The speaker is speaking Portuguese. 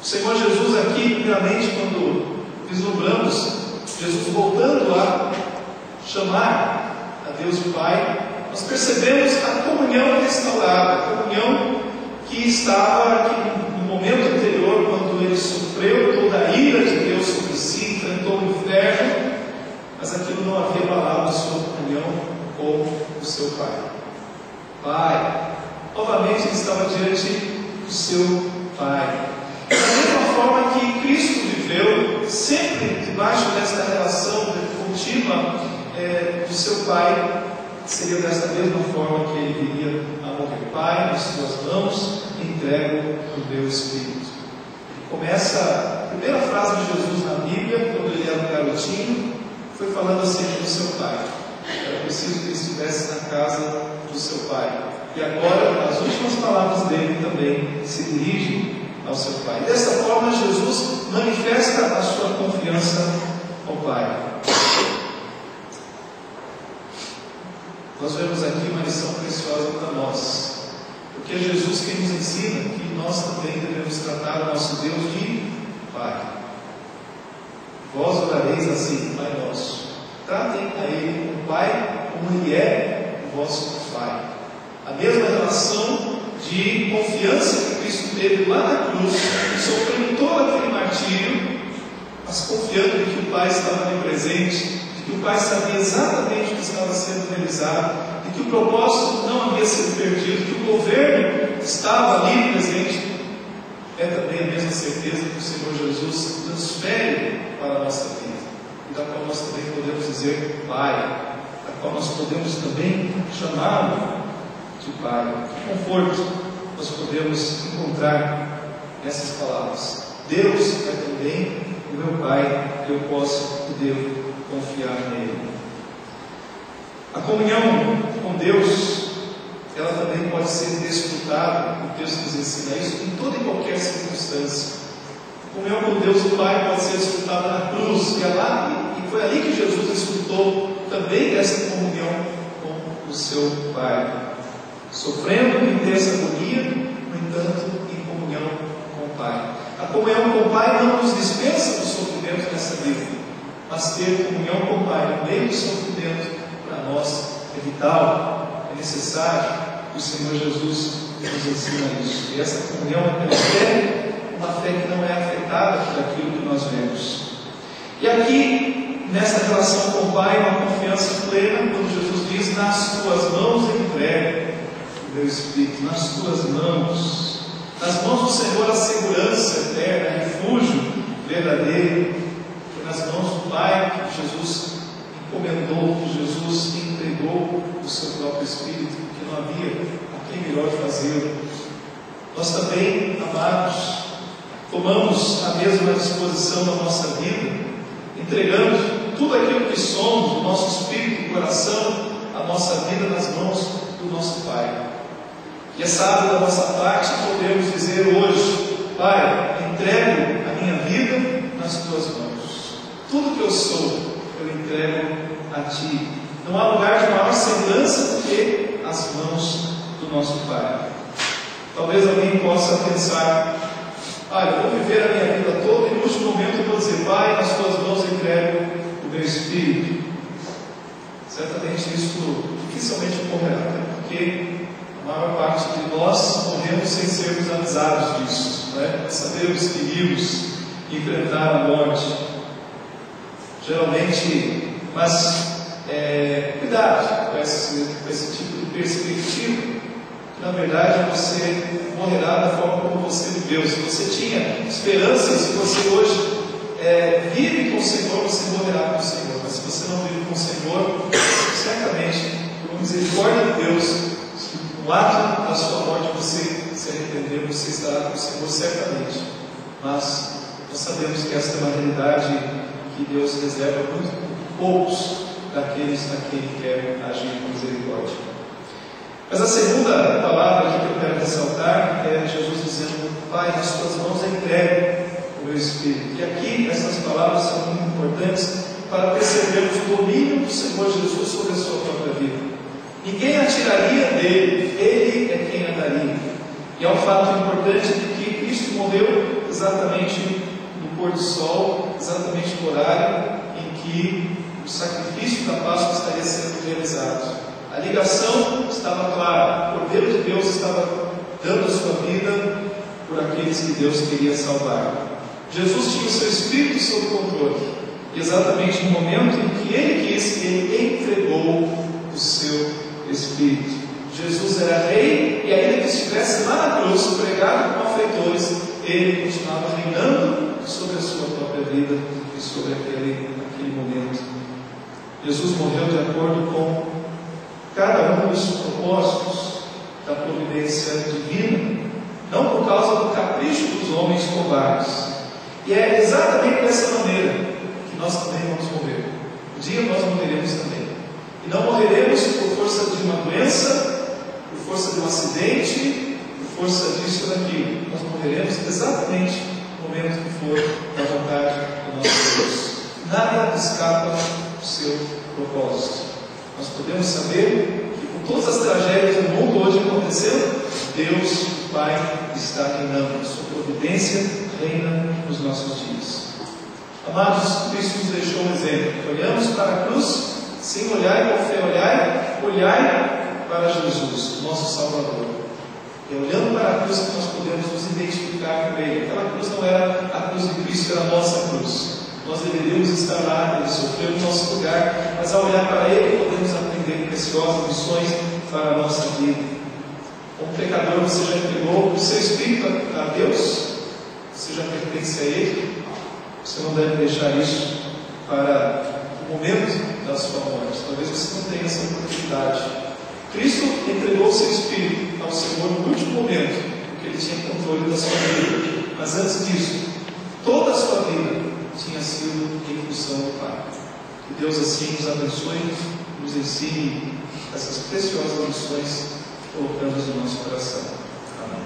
O Senhor Jesus aqui, primeiramente, quando vislumbramos Jesus voltando a chamar a Deus de Pai, nós percebemos a comunhão restaurada, a comunhão que estava aqui no momento anterior, quando ele sofreu toda a ira de Deus sobre si, enfrentou o inferno, mas aquilo não havia abalado a sua comunhão com o seu Pai. Pai, novamente ele estava diante do seu Pai. Da mesma forma que Cristo viveu, sempre debaixo desta relação contínua do seu Pai, seria desta mesma forma que ele viria a morrer. Pai, nas tuas mãos, entrego o meu Espírito. Começa a primeira frase de Jesus na Bíblia, quando ele era um garotinho, foi falando acerca do seu Pai. Era preciso que ele estivesse na casa do seu Pai. E agora, as últimas palavras dele também se dirigem ao seu Pai. Dessa forma, Jesus manifesta a sua confiança ao Pai. Nós vemos aqui uma lição preciosa para nós, porque é Jesus quem nos ensina que nós também devemos tratar o nosso Deus de Pai. Vós orareis assim, Pai nosso. Tratem a Ele como Pai, como Ele é o vosso Pai. A mesma relação de confiança que Cristo teve lá na cruz, sofrendo todo aquele martírio, mas confiando de que o Pai estava ali presente, de que o Pai sabia exatamente o que estava sendo realizado, de que o propósito não havia sido perdido, que o governo estava ali presente. É também a mesma certeza que o Senhor Jesus transfere para a nossa vida, e da qual nós também podemos dizer Pai, da qual nós podemos também chamá-lo de Pai. Que conforto nós podemos encontrar nessas palavras. Deus é também o meu Pai, eu posso e devo confiar nele. A comunhão com Deus, ela também pode ser desfrutada, o texto nos ensina isso, em toda e qualquer circunstância. A comunhão com Deus, o Pai, pode ser desfrutada na cruz, e foi ali que Jesus desfrutou também dessa comunhão com o seu Pai. Sofrendo intensa agonia, no entanto, em comunhão com o Pai. A comunhão com o Pai não nos dispensa do sofrimento nessa vida, mas ter comunhão com o Pai no meio do sofrimento, para nós é vital, é necessário. O Senhor Jesus nos ensina isso. E essa comunhão é pela fé, uma fé que não é afetada por aquilo que nós vemos. E aqui, nessa relação com o Pai, uma confiança plena, quando Jesus diz: nas tuas mãos eu entrego o meu Espírito, nas tuas mãos. Nas mãos do Senhor a segurança eterna, refúgio verdadeiro. Foi nas mãos do Pai que Jesus encomendou, que Jesus entregou o seu próprio Espírito, porque não havia a quem melhor fazê-lo. Nós também, amados, tomamos a mesma disposição da nossa vida, entregando tudo aquilo que somos, o nosso espírito, o coração, a nossa vida nas mãos do nosso Pai. E é sábio da nossa parte podemos dizer hoje: Pai, entrego a minha vida nas tuas mãos. Tudo que eu sou, eu entrego a Ti. Não há lugar de maior segurança do que as mãos do nosso Pai. Talvez alguém possa pensar: eu vou viver a minha vida toda e no último momento eu vou dizer: Pai, nas tuas mãos eu entrego o meu espírito. Certamente isso dificilmente ocorrerá, até porque a maior parte de nós morremos sem sermos avisados disso, né? Sabemos que iríamos enfrentar a morte. Geralmente, mas cuidado com esse tipo de perspectiva, que na verdade você morrerá da forma como você viveu. Se você tinha esperança, se você hoje vive com o Senhor, você morrerá com o Senhor. Mas se você não vive com o Senhor, certamente, por misericórdia de Deus, no ato da sua morte você se arrepender, você estará com o Senhor certamente. Mas nós sabemos que esta é uma realidade que Deus reserva muito poucos daqueles a quem Ele quer agir com misericórdia. Mas a segunda palavra que eu quero ressaltar é Jesus dizendo: Pai, nas tuas mãos eu entrego o meu Espírito. E aqui essas palavras são muito importantes para percebermos o domínio do Senhor Jesus sobre a sua própria vida. Ninguém atiraria dele, Ele é quem a daria. E é um fato importante de que Cristo morreu exatamente no pôr do sol, exatamente no horário em que o sacrifício da Páscoa estaria sendo realizado. A ligação estava clara, o Cordeiro de Deus estava dando a sua vida por aqueles que Deus queria salvar. Jesus tinha o seu Espírito sob controle, e exatamente no momento em que Ele quis, Ele entregou o seu Espírito. Jesus era rei, e ainda que estivesse lá na cruz, pregado com malfeitores, Ele continuava reinando sobre a sua própria vida e sobre aquele momento. Jesus morreu de acordo com cada um dos propósitos da providência divina, não por causa do capricho dos homens covardes. E é exatamente dessa maneira que nós também vamos morrer. Um dia nós morreremos também. E não morreremos por força de uma doença, por força de um acidente, por força disso ou daquilo. Nós morreremos exatamente no momento que for da vontade do nosso Deus. Nada escapa do seu propósito. Nós podemos saber que com todas as tragédias do mundo hoje acontecendo, Deus, o Pai, está reinando. Sua providência reina nos nossos dias. Amados, Cristo nos deixou um exemplo. Olhamos para a cruz, sem olhar com fé, olhai para Jesus, nosso Salvador. E olhando para a cruz que nós podemos nos identificar com Ele. Aquela cruz não era a cruz de Cristo, era a nossa cruz. Nós deveríamos estar lá, Ele sofreu no nosso lugar, mas ao olhar para Ele podemos aprender preciosas lições para a nossa vida. Como pecador, você já entregou o seu espírito a Deus? Você já pertence a Ele? Você não deve deixar isso para o momento da sua morte. Talvez você não tenha essa oportunidade. Cristo entregou o seu espírito ao Senhor no último momento, porque Ele tinha controle da sua vida. Mas antes disso, toda a sua vida tinha sido em função do Pai. Que Deus assim nos abençoe, nos ensine essas preciosas lições que colocamos no nosso coração. Amém.